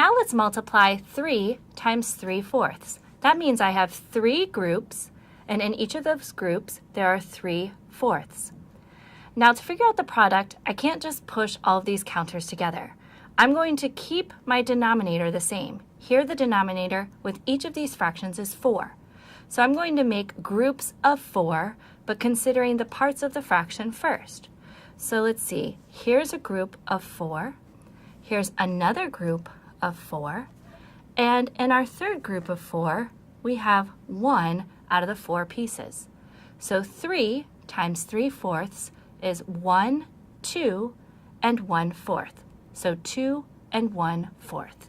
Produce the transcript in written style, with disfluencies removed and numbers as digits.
Now let's multiply 3 times 3/4. That means I have 3 groups, and in each of those groups, there are 3/4. Now to figure out the product, I can't just push all of these counters together. I'm going to keep my denominator the same. Here the denominator with each of these fractions is 4. So I'm going to make groups of 4, but considering the parts of the fraction first. So let's see, here's a group of 4, here's another group of 4, and in our third group of 4, we have 1 out of the 4 pieces. So 3 times 3/4 is 1, 2, and 1/4. So 2 and 1/4.